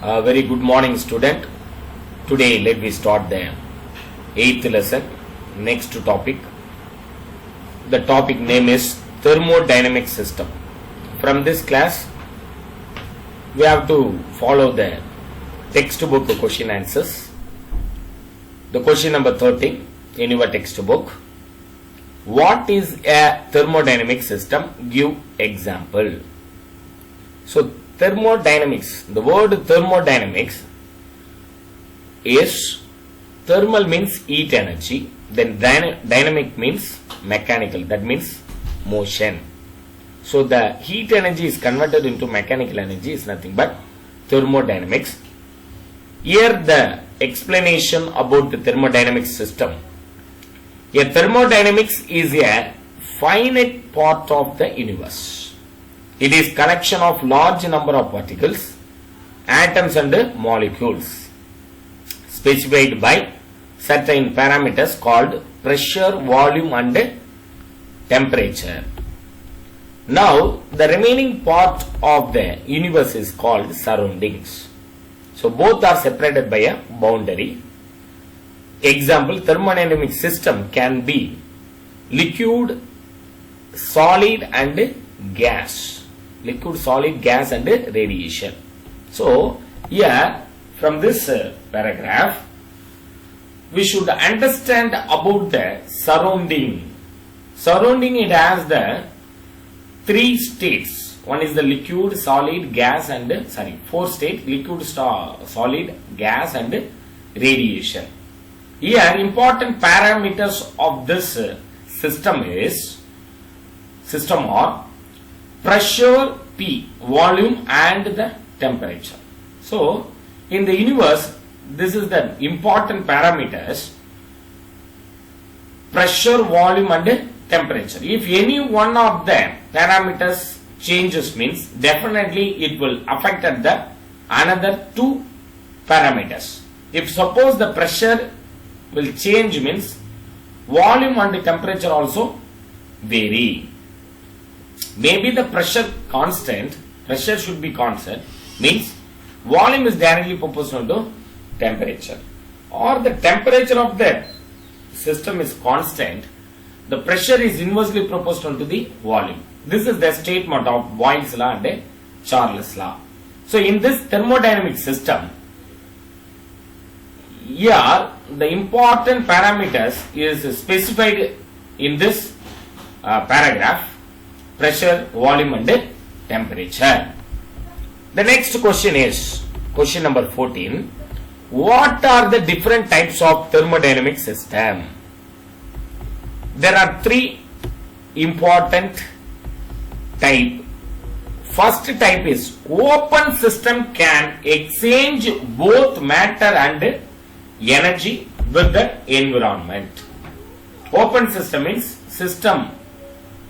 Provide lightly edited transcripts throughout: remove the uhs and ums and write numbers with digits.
Very good morning, student. Today let me start the 8th lesson. Next topic. The topic name is Thermodynamic System. From this class we have to follow the textbook question answers. The question number 13 in your textbook. What is a thermodynamic system? Give example. So thermodynamics, the word thermodynamics is thermal means heat energy, then dynamic means mechanical, that means motion. So the heat energy is converted into mechanical energy is nothing but thermodynamics. Here the explanation about the thermodynamic system. A thermodynamics is a finite part of the universe. It is collection of large number of particles, atoms and molecules specified by certain parameters called pressure, volume and temperature. Now the remaining part of the universe is called surroundings. So both are separated by a boundary. Example, thermodynamic system can be liquid, solid and gas. Liquid, solid, gas and radiation. So here from this paragraph we should understand about the surrounding. Surrounding, it has the three states. One is the liquid, solid, gas and four states: liquid, solid, gas and radiation. Here important parameters of this system are pressure P, volume and the temperature. So in the universe, this is the important parameters: pressure, volume and temperature. If any one of the parameters changes, means definitely it will affect the another two parameters. If suppose the pressure will change, means volume and temperature also vary. Maybe the pressure constant, pressure should be constant, means volume is directly proportional to temperature, or the temperature of the system is constant, the pressure is inversely proportional to the volume. This is the statement of Boyle's law and Charles' law. So in this thermodynamic system, here the important parameters is specified in this paragraph: pressure, volume and temperature. The next question is question number 14. What are the different types of thermodynamic system? There are three important types. First type is open system can exchange both matter and energy with the environment. Open system means system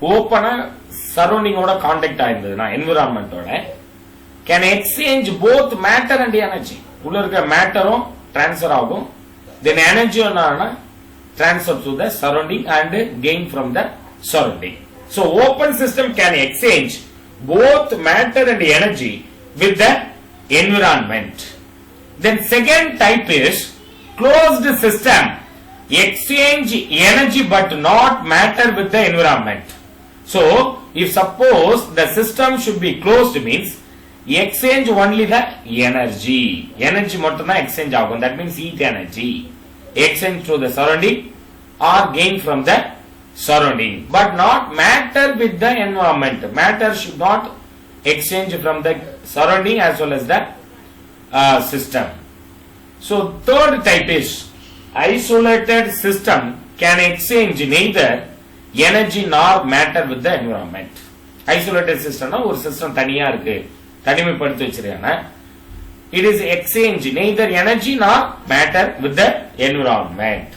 open surrounding oda contact aayirundha environment oda can exchange both matter and energy. Ulla irukka matter transfer agum, then energy transfer to the surrounding and gain from the surrounding. So open system can exchange both matter and energy with the environment. Then second type is closed system exchange energy but not matter with the environment. So if suppose the system should be closed, means exchange only the energy mattum da exchange agum, that means heat energy exchange to the surrounding or gain from the surrounding, but not matter with the environment. Matter should not exchange from the surrounding as well as the system. So third type is isolated system can exchange neither energy nor matter with the environment. Isolated system na or system தனியா இருக்கு, தனிமைப்படுத்தி வச்சிருக்காங்க. It is exchange neither energy nor matter with the environment.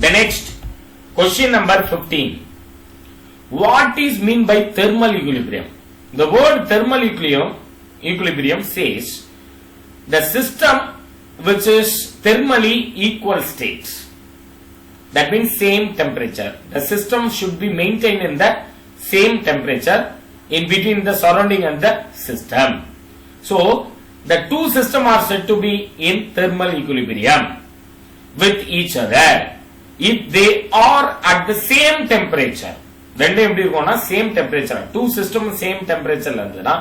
The next question number 15. What is mean by thermal equilibrium? The word thermal equilibrium says the system which is thermally equal states. That means same temperature. The system should be maintained in the same temperature in between the surrounding and the system. So the two systems are said to be in thermal equilibrium with each other if they are at the same temperature. ரெண்டும் எப்படி இருக்கும்னா same temperature, two systems same temperature இருந்ததுன்னா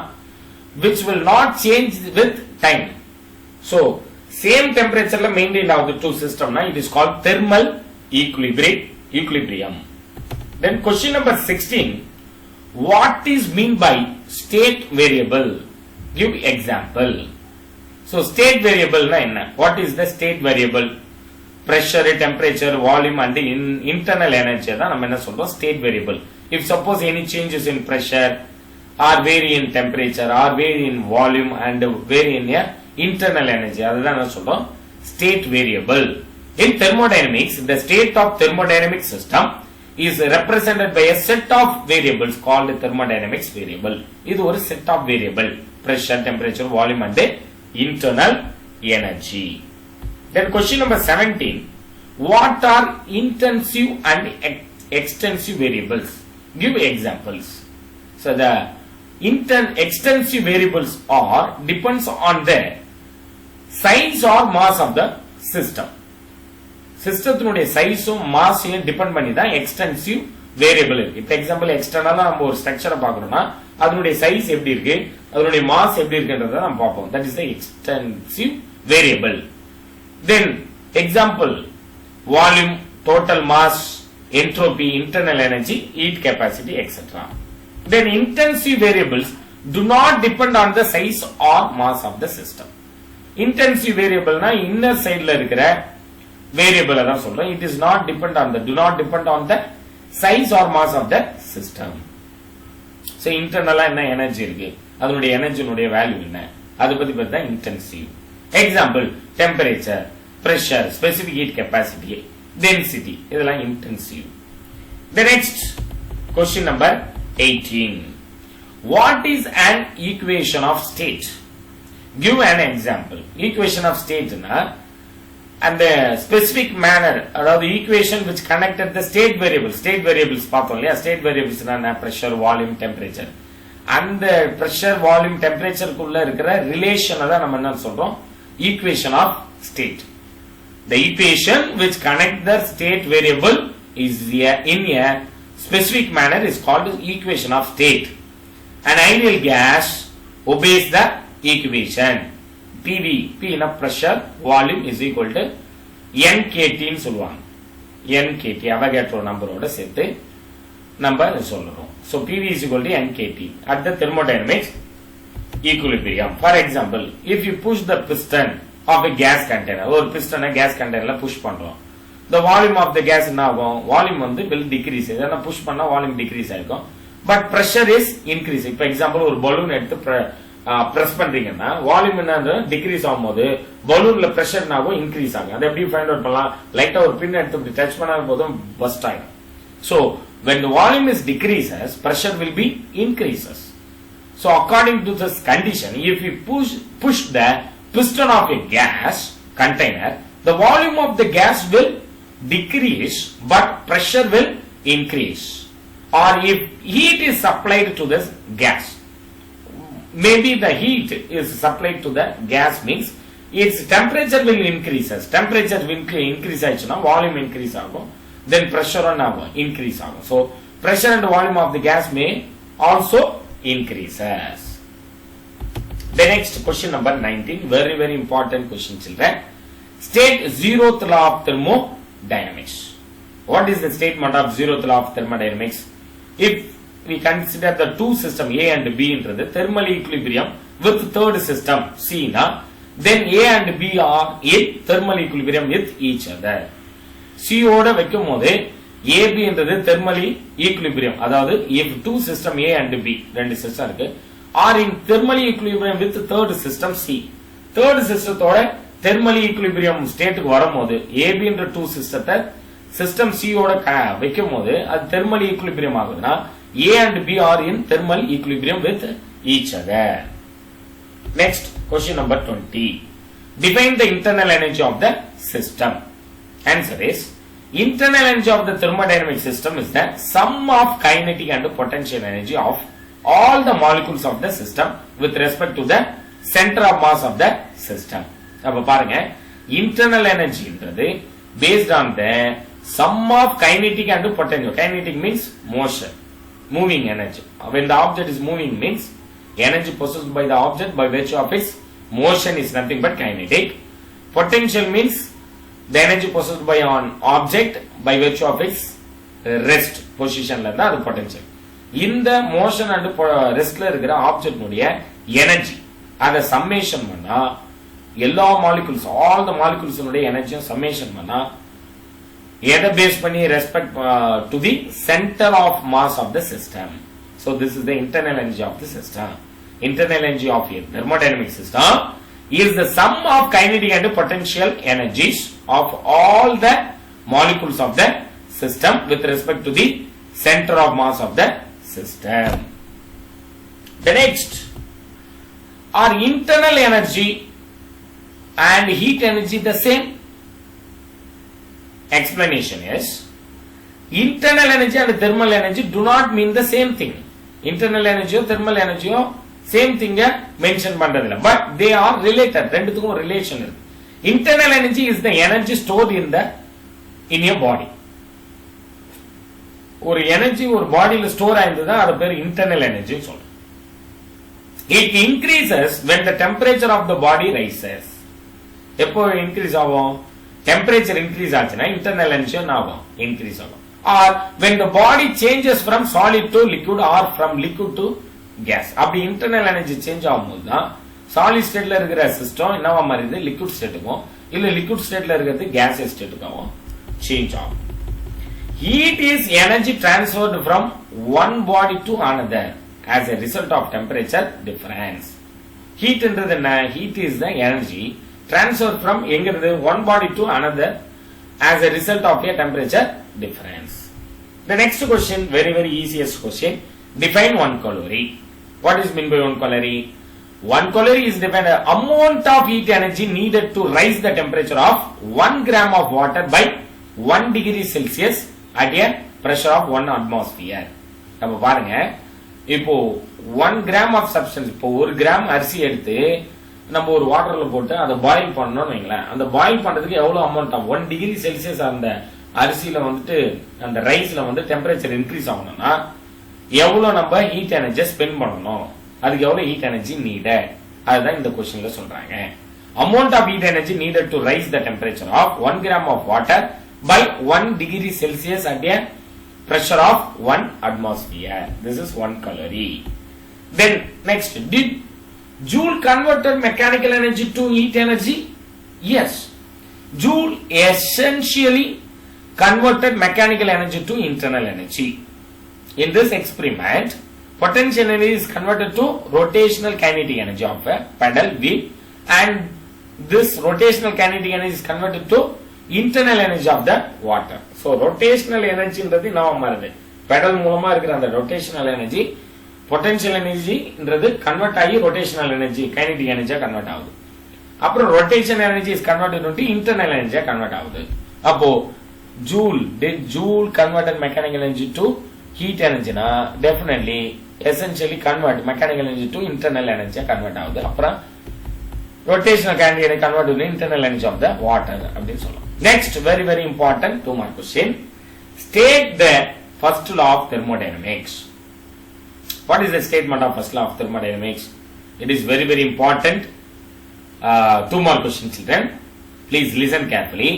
which will not change with time. So same temperature la maintained of the two system na it is called thermal equilibrium. Then question number 16, what is mean by state variable? Give example. So state variable na enna? What is the state variable? Pressure, temperature, volume and internal energy da நம்ம என்ன சொல்றோம் state variable. If suppose any changes in pressure or vary in temperature or vary in volume and vary in internal energy, அதுதான் என்ன சொல்றோம் state variable. In thermodynamics, the state of thermodynamic system is represented by a set of variables called thermodynamics variable. இது ஒரு set of variable, pressure, temperature, volume and internal energy. Then question number 17, what are intensive and extensive variables? Give examples. So the extensive variables are depends on the size or mass of the system. சிஸ்டத்தினுடைய சைஸும் மாஸையும் depend பண்ணி தான் extensive variable இருக்கு. இப்போ example எக்ஸ்டர்னலா நம்ம ஒரு ஸ்ட்ரக்சரை பார்க்கறோம்னா அதனுடைய size எப்படி இருக்கு, அதனுடைய மாஸ் எப்படி இருக்குன்றதை நம்ம பார்ப்போம். That is the extensive variable. Then example volume, total mass, entropy, internal energy, heat capacity, etc. Then intensive variables do not depend on the size or mass of the system. Intensive variable na inner side la irukra variable adha solrேன். It is not depend on the, do not depend on the size or mass of the system. So internal enna energy irukku, adனுடைய energy உடைய value என்ன, அது பத்தி பார்த்தா intensive. Example, temperature, pressure, specific heat capacity, density, இதெல்லாம் intensive. The next question number 18, what is an equation of state? Give an example. Equation of state na and the specific manner, அதாவது equation which connected the state variables. State variables பார்த்தோம் இல்லையா, state variables na pressure, volume, temperature. அந்த pressure, volume, temperature குள்ள இருக்கிற relation தான் நம்ம என்ன சொல்றோம் equation of state. The equation which connect the state variable is in a specific manner is called equation of state. An ideal gas obeys the equation. PV, P in pressure, volume is equal to NKT ன்னு சொல்லுவாங்க. NKT Avogadro number ஓட சேர்த்து நம்ம சொல்றோம். So PV is equal to NKT at the thermodynamics equilibrium. For example, if you push the piston of a gas container, ஒரு piston gas containerல push பண்றோம், the volume of the gas என்ன ஆகும், volume வந்து will decrease. இதனா push பண்ணா volume decrease ஆகும், but pressure is increase. இப்போ example ஒரு balloon எடுத்து பிரஸ் பண்றீங்கன்னா வால்யூம் என்ன டிக்ரீஸ் ஆகும்போது பலூன்ல பிரஷர் என்ன ஆகும், இன்க்ரீஸ் ஆகும். அதை எப்படி ஃபைண்ட் அவுட் பண்ணலாம், லைட்டா ஒரு பின் எடுத்து டச் பண்ணாத போதும் பஸ்ட் ஆகும். So when the volume is decreases, pressure will be increases. So according to this condition, if you push the piston of a gas container, the volume of the gas will decrease but pressure will increase. Or if heat is supplied to this gas, maybe the heat is supplied to the gas means its temperature will increases. Temperature will increase ஆயிடுச்சுனா volume increase ஆகும், then pressure ஆகும் increase ஆகும். So pressure and volume of the gas may also increases. The next question number 19, very very important question children. State zeroth law of thermodynamics. What is the statement of zeroth law of thermodynamics? If we consider the two system A and B into thermal equilibrium with third system C na, then A and B are in thermal equilibrium with each other. C ஓட வைக்கும்போது AB என்றது thermally equilibrium, அதாவது if two system A and B ரெண்டு system இருக்கு are in thermally equilibrium with third system C. third systemத்தோட thermally equilibrium ஸ்டேட்டுக்கு வரும்போது AB என்ற two systemத்தை system C ஓட வைக்கும்போது அது thermally equilibrium ஆகுதுன்னா A and B are in thermal equilibrium with each other. Next question number 20, define the internal energy of the system. Answer is, internal energy of the thermodynamic system is the sum of kinetic and potential energy of all the molecules of the system with respect to the center of mass of the system. அப்ப பாருங்க internal energy என்றது based on the sum of kinetic and potential. Kinetic means motion, moving energy. When the object is moving means energy possessed by the object by virtue of its motion is nothing but kinetic. Potential means the energy possessed by an object by virtue of its rest position la irundha adu potential. இந்த motion and restல இருக்கிற object உடைய energy அத summation பண்ணா எல்லா molecules all the molecules உடைய எனர்ஜியை summation பண்ணா எதை பேஸ் பண்ணி respect to the centre of mass of the system. So this is the internal energy of the system. Internal energy of a thermodynamic system is the sum of kinetic and potential energies of all the molecules of the system with respect to the center of mass of the system. The next are internal energy and heat energy the same? Explanation is internal energy and thermal energy do not mean the same thing. Internal energy or thermal energy or same thing mention பண்றதில்ல, but they are related. ரெண்டுத்துக்கும் relation இருக்கு. Internal energy is the energy stored in your body. ஒரு energy ஒரு பாடியில store ஆயிருந்தா அது பேர் internal energy சொல்றோம். It increases when the temperature of the body rises. எப்போ இன்க்ரீஸ் ஆகும்? டெம்பரேச்சர் இன்க்ரீஸ் ஆச்சுன்னா இன்டர்னல் எனர்ஜி ஆகும், இன்க்ரீஸ் ஆகும். Or when the body changes from solid to liquid or from liquid to gas. அப்படி internal energy change ஆகும்போது தான் solid ஸ்டேட்ல இருக்கிற சிஸ்டம் என்னவா மாறிடுது, லிக்விட் ஸ்டேட்டுக்கும், இல்ல லிக்விட் ஸ்டேட்ல இருக்கிறது கேஸ் ஸ்டேட்டுக்கும் சேஞ்ச் ஆகும். Heat is energy transferred from one body to another as a result of temperature difference. Heat என்றது என்ன? Heat is the energy transferred from எங்கிறது one body to another as a result of a temperature difference. The next question, very easiest question. Define 1 calorie. What is meant by 1 calorie? 1 calorie is defined as amount of heat energy needed to raise the temperature of 1 gram of water by 1 degree Celsius at a pressure of 1 atmosphere. அப்ப பாருங்க, இப்போ 1 gram of substance, இப்போ 1 gram அரிசி எடுத்து நம்ம ஒரு வாட்டர்ல போட்டு அதை பாயில் பண்ணணும்னு வைங்களேன். அந்த பாயில் பண்றதுக்கு எவ்வளவு அமௌண்ட் ஆகும்? 1 டிகிரி செல்சியஸ் அந்த அரிசியில வந்துட்டு அந்த ரைஸ்ல வந்து டெம்பரேச்சர் இன்க்ரீஸ் ஆகணும்னா எவ்வளவு நம்ம ஹீட் எனர்ஜி ஸ்பெண்ட் பண்ணணும், அதுக்கு எவ்வளவு ஹீட் எனர்ஜி நீடட், அதுதான் இந்த क्वेश्चनல சொல்றாங்க. Amount of heat energy needed to raise the temperature of 1 gram of water by 1 degree Celsius at a pressure of 1 atmosphere. This is 1 calorie. Then next, did Joule converted mechanical energy to heat energy? Yes. Joule essentially converted mechanical energy to internal energy. In this experiment, potential energy is converted to rotational kinetic energy of a pedal wheel, and this rotational kinetic energy is converted to internal energy of the water. So rotational energy என்றது நாம மாறுது. Pedal மூலமா இருக்கிற அந்த rotational energy potential energy என்றது convert ஆகி rotational energy kinetic energy convert ஆகுது. அப்புறம் rotation energy is converted into internal energy convert ஆகுது. அப்போ did Joule converted mechanical energy to heat energy na definitely essentially convert mechanical energy to internal energy convert ஆகுது. அப்புறம் rotational kinetic energy convert to internal energy of the water அப்படினு சொல்லலாம். Next, very important 2 mark question. State the first law of thermodynamics. What is the statement of first law of thermodynamics? It is very important. 2 mark question, children. Please listen carefully.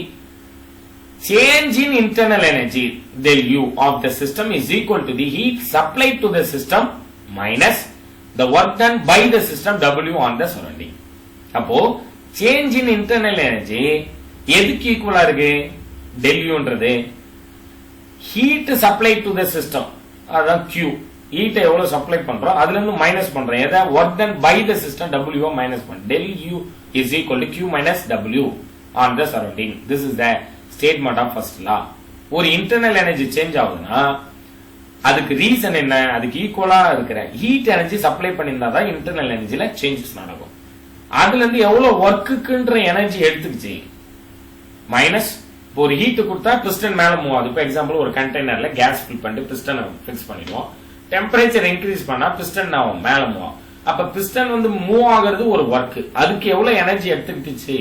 Change in internal energy del U of the system is equal to the heat supplied to the system minus the work done by the system W on the surrounding. அப்போ change in internal energy எதுக்கு ஈக்குவலா இருக்கு? del U ன்றது heat supplied to the system, அதான் Q. heat எவ்வளவு supply பண்றோம் அதுல இருந்து மைனஸ் பண்றோம். எதை? work done by the system W minus பண்றோம். del U is equal to Q minus W on the surrounding. This is the statement of first law. ஒரு internal energy change ஆகுதுன்னா அதுக்கு ரீசன் என்ன? அதுக்கு ஈக்குவலா இருக்கிற ஹீட் எனர்ஜி சப்ளை பண்ணியிருந்தா தான் இன்டர்னல் எனர்ஜில சேஞ்சஸ் நடக்கும். அதுல இருந்து எவ்வளவு ஒர்க்குன்ற எனர்ஜி எடுத்துக்கிச்சு மைனஸ். ஒரு ஹீட் கொடுத்தா பிஸ்டன் மேல மூவ் ஆகுது. இப்போ எக்ஸாம்பிள் ஒரு கண்டெய்னர்ல கேஸ் ஃபில் பண்ணிட்டு பிஸ்டன் பிக்ஸ் பண்ணிடுவோம். டெம்பரேச்சர் இன்க்ரீஸ் பண்ணா பிஸ்டன் மேல மூவ் ஆகும். அப்ப பிஸ்டன் வந்து மூவ் ஆகிறது ஒரு ஒர்க், அதுக்கு எவ்வளவு எனர்ஜி எடுத்துக்கிட்டுச்சு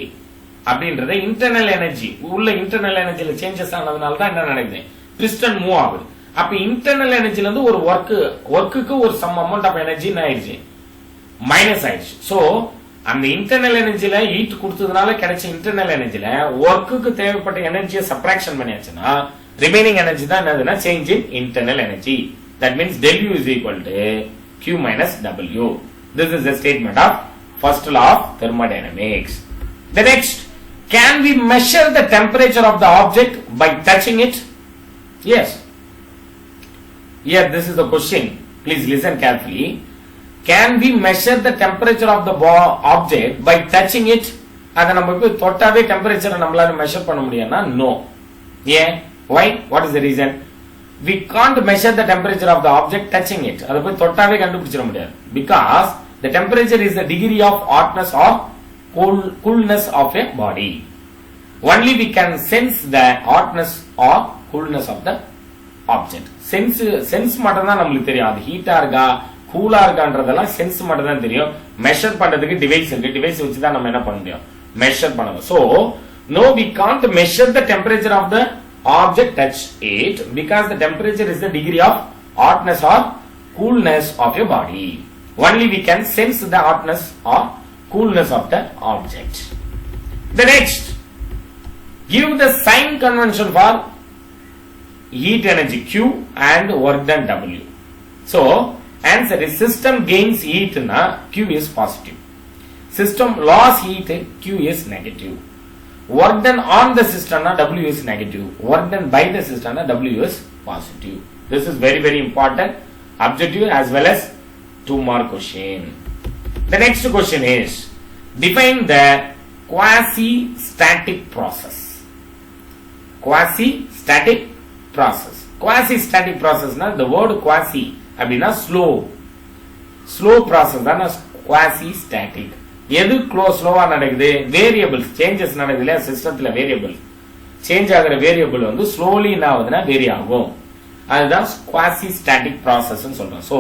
அப்படின்றத இன்டர்னல் எனர்ஜி உள்ள இன்டர்னல் எனர்ஜில சேஞ்சஸ் ஆனதுனால தான் என்ன நடக்குது, பிஸ்டன் மூவ் ஆகுது. அப்ப இன்டர்னல் எனர்ஜில இருந்து ஒரு ஒர்க்குக்கு ஒரு சம் அமௌண்ட் ஆஃப் எனர்ஜி என்ன ஆயிடுச்சு, மைனஸ் ஆயிடுச்சு. சோ அந்த இன்டர்னல் எனர்ஜில ஹீட் கொடுத்ததுனால கிடைச்ச இன்டர்னல் எனர்ஜில ஒர்க்குக்கு தேவைப்பட்ட எனர்ஜியை சப்ராக்ஷன் பண்ணியாச்சுன்னா ரிமைனிங் எனர்ஜி தான் என்னதுன்னா change in internal energy. That means del U is equal to Q minus W. This is the statement of first law of thermodynamics. The next, can we measure the temperature of the object by touching it? Yes. Here this is the question. Please listen carefully. Can we measure the temperature of the object by touching it? அத நம்ம போய் தொட்டாவே டெம்பரேச்சரை நம்மளால measure பண்ண முடியும்னா no. ஏன்? Why? What is the reason? We can't measure the temperature of the object touching it. அத போய் தொட்டாவே கண்டுபிடிச்சிட முடியாது. Because the temperature is the degree of hotness or coolness of a body. Only we can sense the hotness or coolness of the object. Sense மட்டும் தான் நமக்கு தெரியும். அது ஹீட்டா இருக்கா கூலா இருக்கான்றதெல்லாம் சென்ஸ் மட்டும் தான் தெரியும். மெஷர் பண்றதுக்கு டிவைஸ் இருக்கு. டிவைஸ் வச்சு தான் நம்ம என்ன பண்ண முடியும், மெஷர் பண்ணணும். So no, we can't measure the temperature of the object touch it because the temperature is the degree of hotness or coolness of your body. Only we can sense the hotness or coolness of the object. The next, give the sign convention for heat energy Q and work done W. So answer is system gains heat na Q is positive, system loss heat Q is negative, work done on the system na W is negative, work done by the system na W is positive. This is very very important objective as well as 2 mark question. The next question is, define the quasi-static process. Quasi-static process. Quasi-static process na the word quasi அப்படின்னா slow process தான் quasi-static. எது ஸ்லோவா நடக்குது, variables changes நடக்குது இல்லையா சிஸ்டத்துல, variable change ஆகிற variable வந்து ஸ்லோலி என்ன ஆகுதுன்னா வேரி ஆகும். அதுதான் குவாசி-ஸ்டாட்டிக் ப்ராசஸ் சொல்றோம். So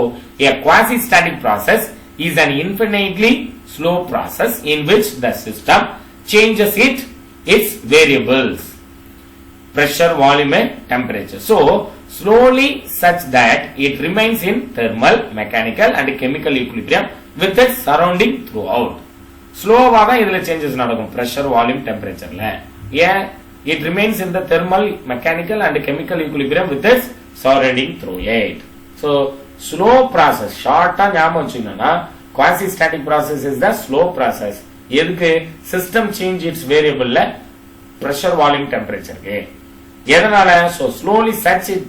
a quasi-static process is an infinitely slow process in which the system changes its variables, pressure, volume and temperature. So slowly such that it remains in thermal, mechanical and chemical equilibrium with its surrounding throughout. ஸ்லோவா தான் இதுல changes நடக்கும் pressure, volume, temperatureல. ஏன்? It remains in the thermal, mechanical and chemical equilibrium with its surrounding through it. So slow process ஷார்ட்டா ஞாபகம் வச்சுக்கணும்னா quasi static process is the slow process. எதுக்கு? system change its variableல pressure, volume, temperatureக்கு. எதனால? So slowly such it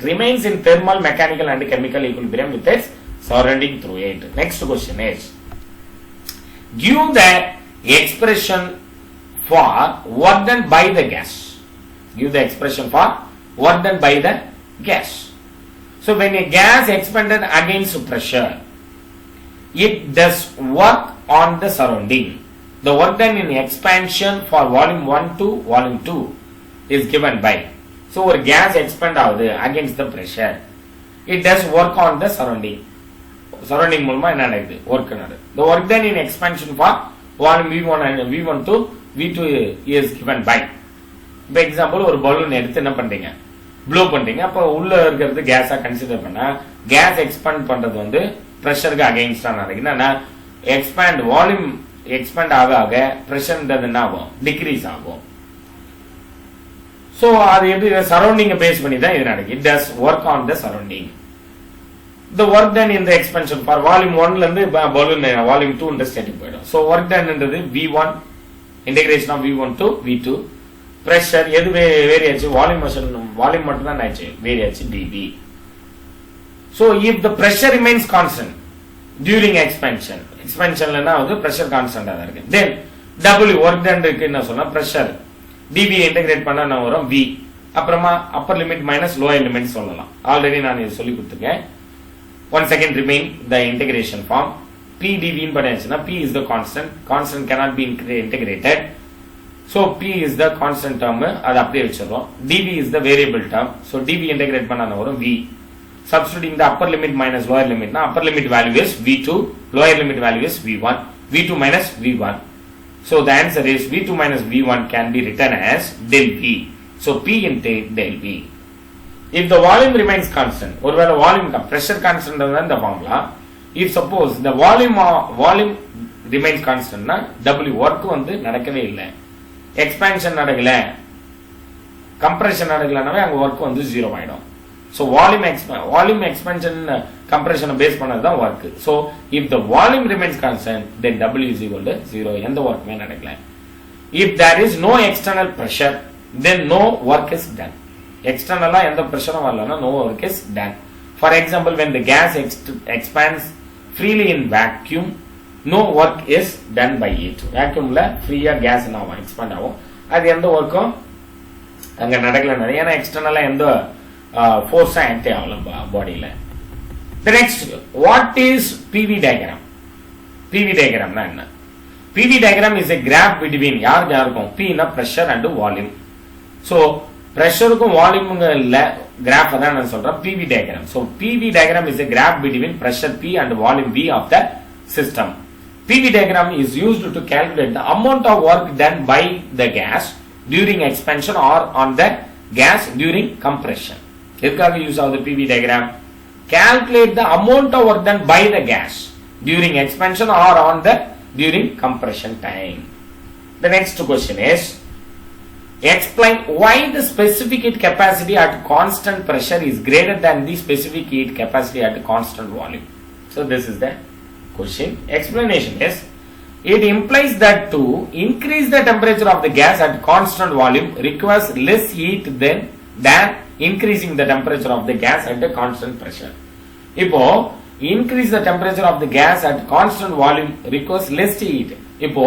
remains in thermal, mechanical and chemical equilibrium with its surrounding through it. Next question is, give the expression for work done by the gas. Give the expression for work done by the gas. So when a gas expanded against pressure, it does work on the surrounding. The work done in expansion for volume 1 to volume 2 is given by. So ஒரு gas expand ஆகுது against the pressure, it does work on the surrounding. Surrounding மூலமா என்ன நடக்குது, work நடக்குது. The work done in expansion for volume V1 and V1 to V2 is given by. For example, ஒரு balloon எடுத்து என்ன பண்றீங்க, flow பண்றீங்க. அப்ப உள்ள இருக்கிறது கேஸா கன்சிடர் பண்ணா கேஸ் எக்ஸ்பேண்ட் பண்றது வந்து பிரஷருக்கு அகைன்ஸ்டா நடக்குதுன்னா எக்ஸ்பேண்ட் வால்யூம் எக்ஸ்பேண்ட் ஆக ஆக பிரஷர்ன்றது என்ன ஆகும், டிக்ரீஸ் ஆகும். So அது எப்படி சரௌண்டிங் பேஸ் பண்ணி தான் இது நடக்குது. It does work on the surrounding. The work done in the expansion for volume 1 ல இருந்து பலூன் volume 2 இந்த ஸ்டேட்டுக்கு போயிடும். So work done ன்றது V1 integration of V1 to V2. pressure எது வேரி ஆச்சு, வால்யூம் வால்யூம் மட்டும் தான் ஆச்சு வேரி ஆச்சு dV. So if the pressure remains constant during expansion, expansionலனா வந்து pressure constant ஆ இருக்கு. Then W work done இருக்கு என்ன சொன்னா pressure dV இன்டகிரேட் பண்ணா நான் வரும் V, அப்புறமா upper limit minus lower limit சொல்லலாம். ஆல்ரெடி நான் இது சொல்லி கொடுத்துருக்கேன். Once again remain the integration form. P dV ன்னு படிச்சனா P is the constant, constant cannot be integrated. So P is the constant term, அது அப்படியே வச்சிரோம். dV is the variable term. So dV integrate பண்ணா வரும் V. substituting the upper limit minus lower limit. Now upper limit value is V2, lower limit value is V1, V2 minus V1. So the answer is V2 minus V1 can be written as del V. So P into del V. If the volume remains constant, or whether volume pressure constant than the formula, if suppose the volume remains constant, na W work வந்து நடக்கவே இல்ல, expansion நடக்கல, compression நடக்கலனாவே அங்க work வந்து 0 ஆயிடும். So volume expansion compression base பண்ணது தான் work. So if the volume remains constant, then W is equal to 0. எந்த workமே நடக்கல. If there is no external pressure, then no work is done. External எந்த pressure வரலனா no work is done. For example, when the gas expands freely in vacuum, no work is done by it. Vacuumல ஃப்ரீயா gas நாம expand ஆகும், அது எந்த workம் அங்க நடக்கல. ஏன்னா எக்ஸ்டர்னலா எந்த force ஆக்ட் ஆகல பாடியில. The next, what is PV diagram? PV diagram னா என்ன? PV diagram is a graph between யாருக்கும் P னா pressure and volume. So pressureக்கும் volumeங்கல graph தான் நான் சொல்றேன் PV diagram. So PV diagram is a graph between pressure P and volume V of the system. PV diagram is used to calculate the amount of work done by the gas during expansion or on the gas during compression. எதுக்காக use ஆகுது PV diagram? Calculate the amount of work done by the gas during expansion or on the during compression time. The next question is, explain why the specific heat capacity at constant pressure is greater than the specific heat capacity at constant volume. So this is the question. Explanation is, it implies that to increase the temperature of the gas at constant volume requires less heat than increasing the temperature of the gas at a constant pressure. இப்போ increase the temperature of the gas at constant volume requires less heat. இப்போ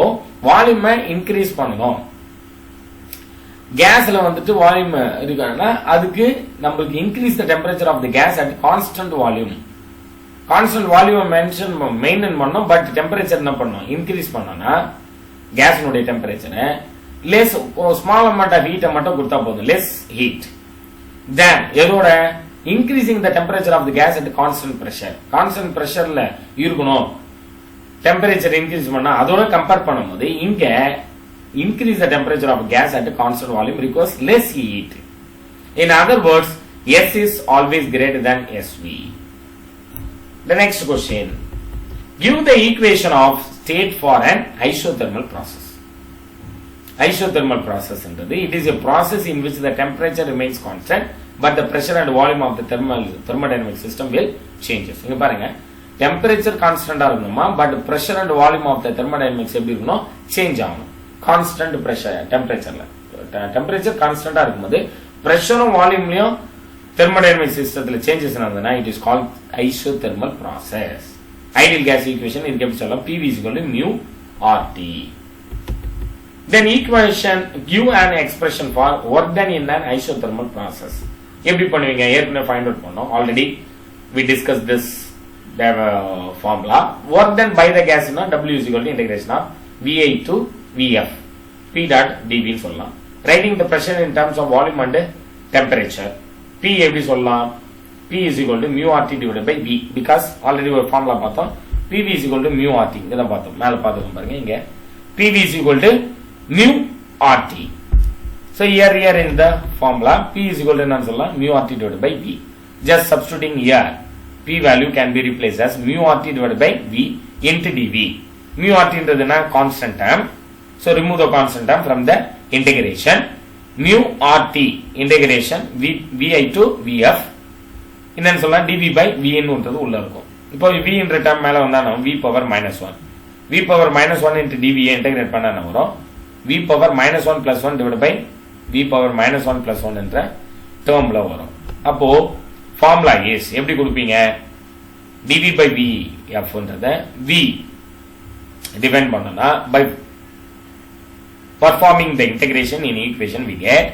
volume increase பண்ணணும், கேஸ்ல வந்துட்டு volume இருக்குன்னா அதுக்கு நமக்கு increase the temperature of the gas at constant volume. Constant volume maintain பண்ணோம், but temperature என்ன பண்ணோம் இன்க்ரீஸ் பண்ணோம்னா கேஸ்னுடைய டெம்பரேச்சரை லெஸ் ஸ்மால் அமௌண்ட் ஆஃப் ஹீட்டை மட்டும் கொடுத்தா போதும், லெஸ் ஹீட் தென் எதோட increasing the temperature of the gas at constant pressure. Constant பிரஷர்ல இருக்கணும், டெம்பரேச்சர் இன்க்ரீஸ் பண்ணா அதோட கம்பேர் பண்ணும்போது இங்க increase the temperature of gas at constant volume requires less heat. In other words, S is always greater than SV. The next question, give the equation of state for an isothermal process. Isothermal process என்றது, it is a process in which the temperature remains constant but the pressure and volume of the thermodynamic system will changes. இங்க பாருங்க, temperature constant இருக்கணுமா, but pressure and volume of the thermodynamics எப்படி இருக்கணும், change ஆகணும். constant pressure temperatureல temperature constant இருக்கும்போது pressureம் volumeலயும் thermodynamic systemல changes நடந்ததுனா it is called isothermal process. Ideal gas equation இதுக்கு எப்படி சொல்லலாம், PV is equal to mu RT. Then equation, give an expression for work done in an isothermal process. எப்படி பண்ணுவீங்க, ஏற்கனவே find out பண்ணோம், already we discussed this formula. Work done by the gas னா W is equal to integration of VI to VF P dot dV ன்னு சொல்லலாம். Writing the pressure in terms of volume and temperature, P எப்படி சொல்லலாம், P is equal to mu RT divided by V, because already ஒரு formula பார்த்தோம், PV is equal to mu RT, இங்க பார்த்தோம், மேல பார்த்துக்கோங்க பாருங்க, இங்க PV is equal to mu RT. So here in the formula P is equal to என்ன சொல்லலாம், mu RT divided by V. Just substituting here, P value can be replaced as mu RT divided by V into dV. Mu RT என்றதுனா constant term, so remove the constant term from the integration. Mu RT integration VI to VF, என்னன்னு சொல்லலாம் dV by VN ன்றது உள்ள இருக்கும். இப்போ V என்ற term மேல வந்தா நம்ம V power -1, V power -1 into dV integrate பண்ணா என்ன வரும், V power -1 plus 1 divided by V power -1 plus 1 என்ற டேர்ம்ல வரும். அப்போ ஃபார்முலா இஸ் எப்படி கொடுப்பீங்க, dV by VF ன்றத V divide பண்ணனா by performing the integration in equation we get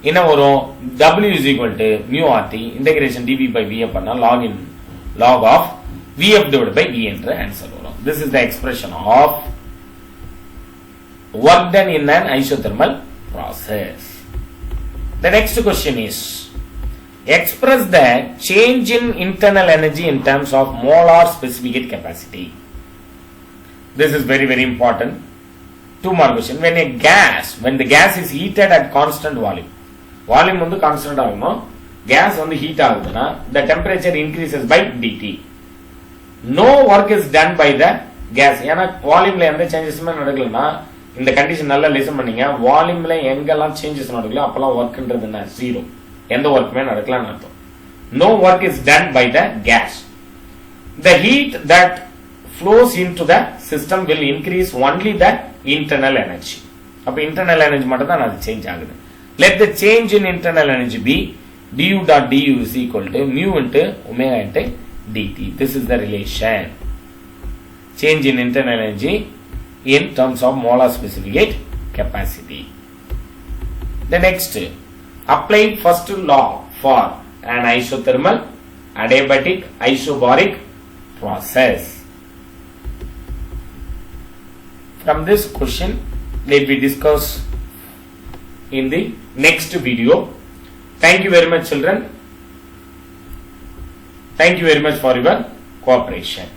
என்ன வரும், W is equal to mu RT integration dV by VF பண்ணா log of VF divided by V என்ற answer வரும். This is the expression of work done in an isothermal process. The next question is, express the change in internal energy in terms of molar specific heat capacity. This is very, very important. 2 more question. When the gas is heated at constant volume வந்து constant ஆகுமோ gas வந்து heat ஆகுதுன்னா the temperature increases by dt. No work is done by the gas. ஏன்னா வால்யூம்ல எந்த சேஞ்சஸுமே நடக்கலன்னா இந்த condition நல்லா listen பண்ணீங்க. வால்யூம்ல எங்கெல்லாம் சேஞ்சஸ் நடக்கல அப்பெல்லாம் ஒர்க்ன்றது என்ன ஜீரோ. எந்த ஒர்க்குமே நடக்கலன்னு அர்த்தம். No work is done by the gas. The heat that flows into the system will increase only the internal energy. அப்ப internal energy மட்டும் தான் அது சேஞ்ச் ஆகுது. Let the change in internal energy be du dot du is equal to mu into omega into dt. This is the relation. Change in internal energy in terms of molar specific heat capacity. The next, apply first law for an isothermal, adiabatic, isobaric process. From this question, let me discuss in the next video. Thank you very much, children. Thank you very much for your cooperation.